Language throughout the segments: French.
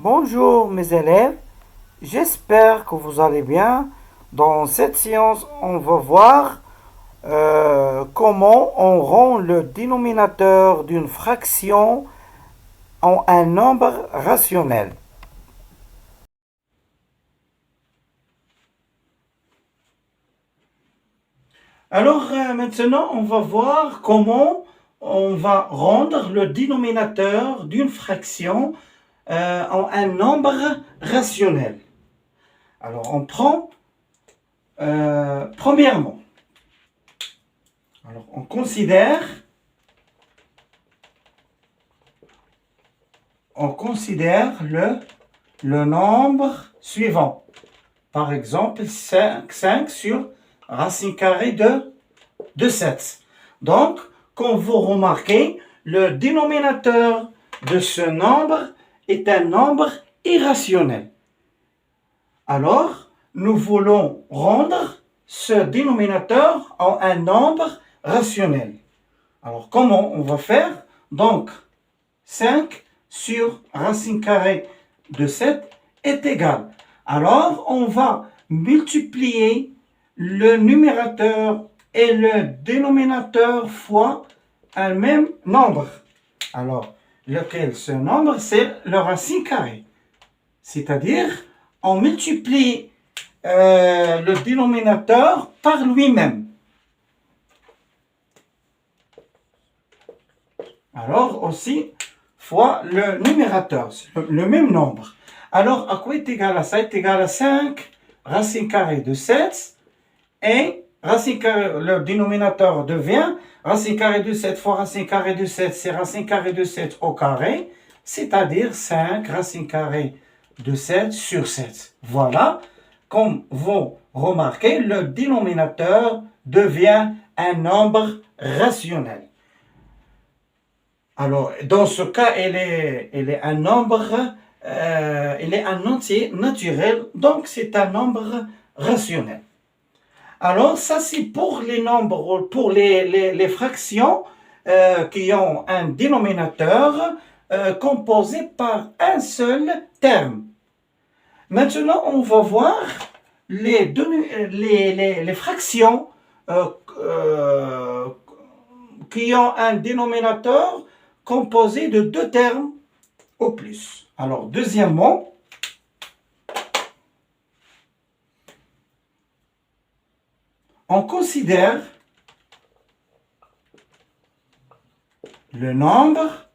Bonjour mes élèves, j'espère que vous allez bien. Dans cette séance, on va voir comment on rend le dénominateur d'une fraction en un nombre rationnel. Alors maintenant, on va voir comment on va rendre le dénominateur d'une fraction en un nombre rationnel. Alors on prend premièrement, alors on considère le nombre suivant. Par exemple, 5 sur racine carrée de 7. Donc, comme vous remarquez, le dénominateur de ce nombre est un nombre irrationnel. Alors, nous voulons rendre ce dénominateur en un nombre rationnel. Alors, comment on va faire? Donc, 5 sur racine carrée de 7 est égal. Alors, on va multiplier le numérateur et le dénominateur fois un même nombre. Alors, lequel ce nombre, c'est le racine carrée. C'est-à-dire, on multiplie le dénominateur par lui-même. Alors, aussi, fois le numérateur, c'est le même nombre. Alors, à quoi est égal à ça? C'est égal à 5 racine carrée de 7 et racine carrée, le dénominateur devient racine carrée de 7 fois racine carrée de 7, c'est racine carrée de 7 au carré, c'est-à-dire 5 racine carrée de 7 sur 7. Voilà, comme vous remarquez, le dénominateur devient un nombre rationnel. Alors, dans ce cas, il est un nombre, il est un entier naturel, donc c'est un nombre rationnel. Alors, ça c'est pour les nombres, pour les fractions qui ont un dénominateur composé par un seul terme. Maintenant, on va voir les fractions qui ont un dénominateur composé de deux termes au plus. Alors, deuxièmement, on considère le nombre,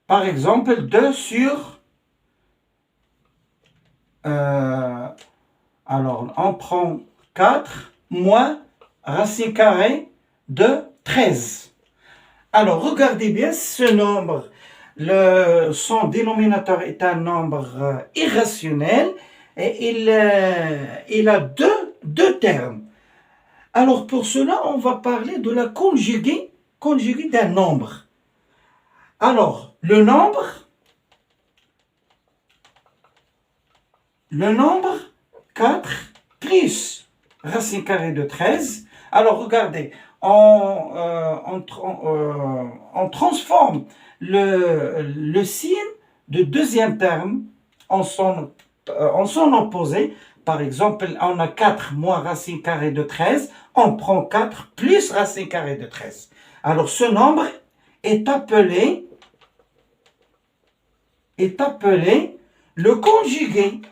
par exemple, 2 sur... alors, on prend 4 moins racine carrée de 13. Alors, regardez bien ce nombre. Son dénominateur est un nombre irrationnel et il a deux termes. Alors, pour cela, on va parler de la conjuguée d'un nombre. Alors, le nombre 4 plus racine carrée de 13. Alors, regardez, on transforme le signe de deuxième terme en son opposé. Par exemple, on a 4 moins racine carrée de 13, on prend 4 plus racine carrée de 13. Alors, ce nombre est appelé le conjugué.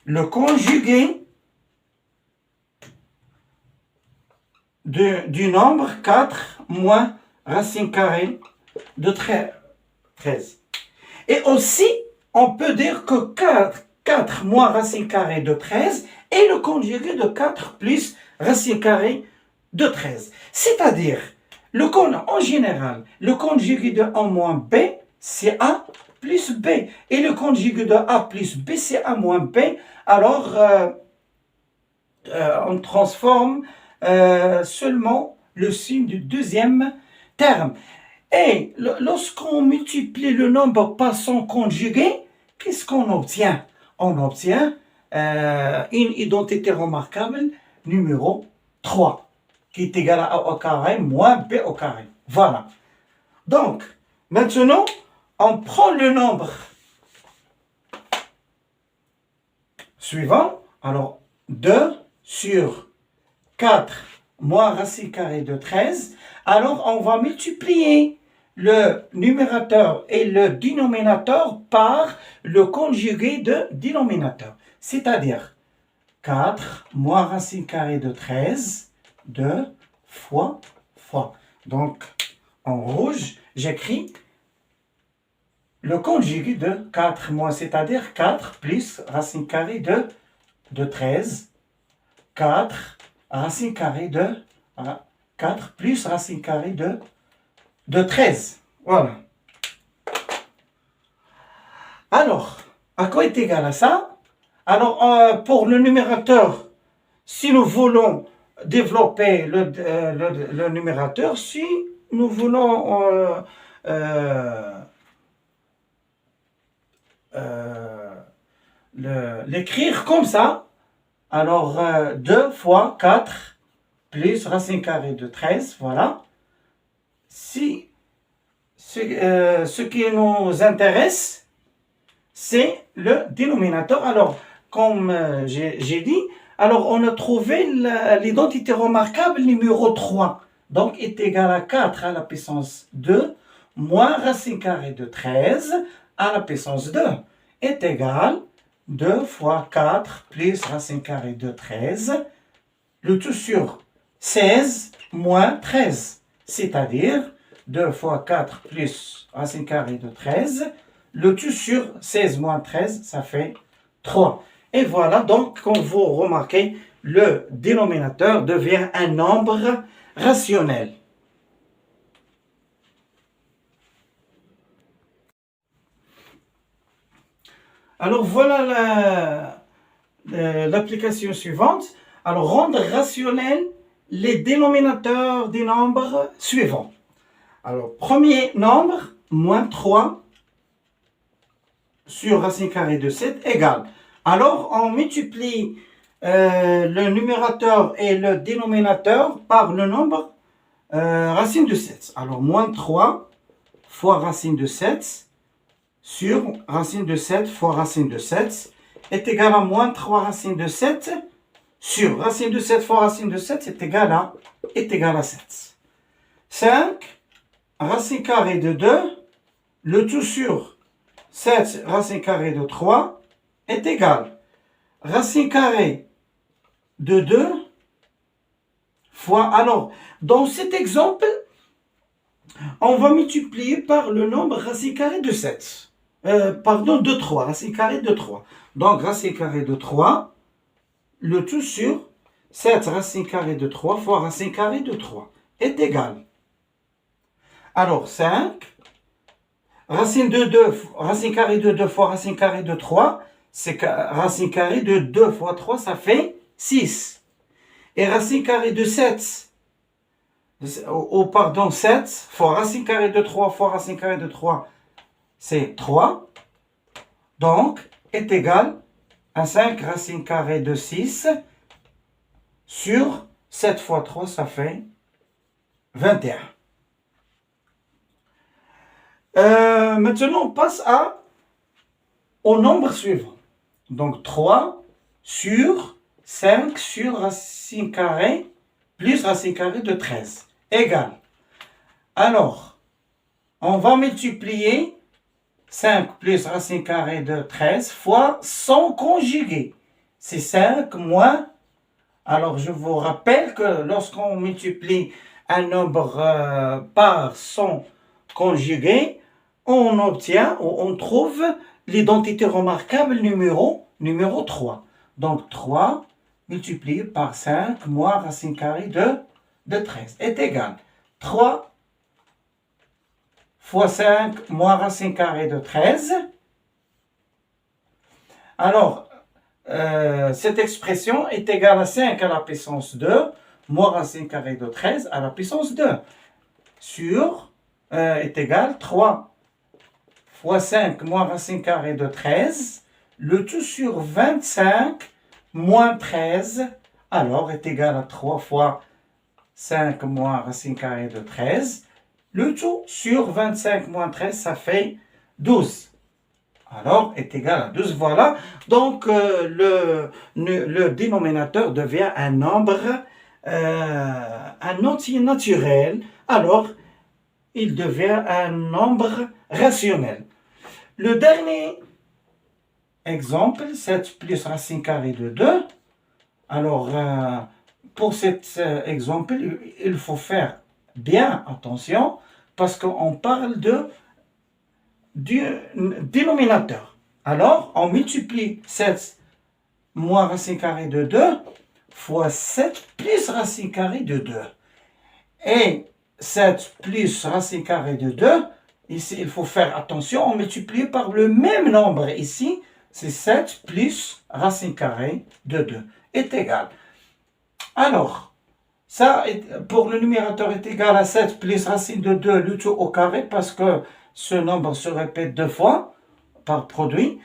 Le conjugué du nombre 4 moins racine carrée de 13. Et aussi, on peut dire que 4 moins racine carrée de 13 est le conjugué de 4 plus racine carrée de 13. C'est-à-dire, en général, le conjugué de A moins B, c'est A plus B. Et le conjugué de A plus B, c'est A moins B. Alors, on transforme seulement le signe du deuxième terme. Et lorsqu'on multiplie le nombre par son conjugué, qu'est-ce qu'on obtient? On obtient une identité remarquable numéro 3, qui est égal à A au carré moins B au carré. Voilà. Donc, maintenant, on prend le nombre suivant. Alors, 2 sur 4 moins racine carrée de 13. Alors, on va multiplier le numérateur et le dénominateur par le conjugué de dénominateur. C'est-à-dire 4 moins racine carrée de 13, 2 fois. Donc, en rouge, j'écris le conjugué de 4 moins, c'est-à-dire 4 plus racine carrée de 13. 4 racine carrée de 4 plus racine carrée de 13. Voilà. Alors, à quoi est égal à ça? Alors, pour le numérateur, si nous voulons développer le numérateur, si nous voulons l'écrire comme ça, alors 2 fois 4 plus racine carrée de 13, voilà. Si ce qui nous intéresse, c'est le dénominateur. Alors, comme j'ai dit, alors on a trouvé l'identité remarquable numéro 3. Donc, est égal à 4 à la puissance 2 moins racine carrée de 13 à la puissance 2 est égal 2 fois 4 plus racine carrée de 13, le tout sur 16 moins 13, c'est-à-dire 2 fois 4 plus racine carrée de 13, le tout sur 16 moins 13, ça fait 3. Et voilà, donc, comme vous remarquez, le dénominateur devient un nombre rationnel. Alors, voilà l'application suivante. Alors, rendre rationnel les dénominateurs des nombres suivants. Alors, premier nombre, moins 3 sur racine carrée de 7 égale. Alors, on multiplie le numérateur et le dénominateur par le nombre racine de 7. Alors, moins 3 fois racine de 7 sur racine de 7 fois racine de 7 est égal à moins 3 racine de 7 sur racine de 7 fois racine de 7 est égal à 7. 5 racine carrée de 2, le tout sur 7 racine carrée de 3 est égal racine carrée de 2 fois... Alors, dans cet exemple, on va multiplier par le nombre racine carrée de 7. De 3, racine carrée de 3. Donc, racine carrée de 3, le tout sur 7 racine carrée de 3 fois racine carrée de 3 est égal. Alors, 5, racine carrée de 2 fois racine carrée de 3, c'est racine carrée de 2 fois 3, ça fait 6. Et racine carrée de 7, 7 fois racine carrée de 3 fois racine carrée de 3, c'est 3. Donc, est égal à 5 racine carrée de 6 sur 7 fois 3, ça fait 21. Maintenant, on passe au nombre suivant. Donc, 3 sur 5 sur racine carrée plus racine carrée de 13 égale. Alors, on va multiplier 5 plus racine carrée de 13 fois son conjugué. C'est 5 moins... Alors, je vous rappelle que lorsqu'on multiplie un nombre par son conjugué, on obtient ou on trouve l'identité remarquable numéro 3. Donc, 3 multiplié par 5 moins racine carrée de 13 est égal. 3 fois 5 moins racine carrée de 13. Alors, cette expression est égale à 5 à la puissance 2 moins racine carrée de 13 à la puissance 2 sur est égal 3 fois 5 moins racine carrée de 13, le tout sur 25 moins 13 alors est égal à 3 fois 5 moins racine carrée de 13. Le tout sur 25 moins 13, ça fait 12. Alors est égal à 12. Voilà. Donc le dénominateur devient un nombre, un entier naturel. Alors il devient un nombre rationnel. Le dernier exemple, 7 plus racine carrée de 2. Alors, pour cet exemple, il faut faire bien attention parce qu'on parle du dénominateur. Alors, on multiplie 7 moins racine carrée de 2 fois 7 plus racine carrée de 2. Et 7 plus racine carrée de 2, ici, il faut faire attention, on multiplie par le même nombre. Ici, c'est 7 plus racine carrée de 2 est égal. Alors, ça, pour le numérateur, est égal à 7 plus racine de 2, le tout au carré, parce que ce nombre se répète 2 fois par produit.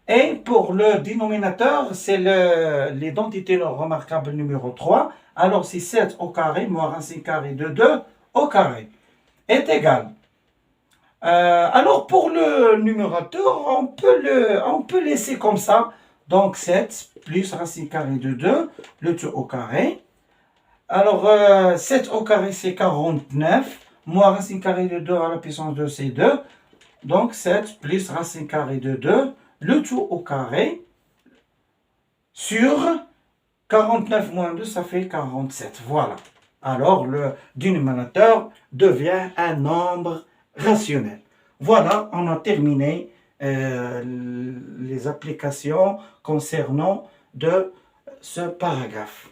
Et pour le dénominateur, c'est l'identité remarquable numéro 3. Alors, c'est 7 au carré moins racine carrée de 2 au carré est égal. Alors, pour le numérateur, on peut laisser comme ça. Donc, 7 plus racine carrée de 2, le tout au carré. Alors, 7 au carré, c'est 49. Moins racine carrée de 2 à la puissance de c'est 2. Donc, 7 plus racine carrée de 2, le tout au carré, sur 49 moins 2, ça fait 47. Voilà. Alors, le dénominateur devient un nombre rationnel. Voilà, on a terminé les applications concernant de ce paragraphe.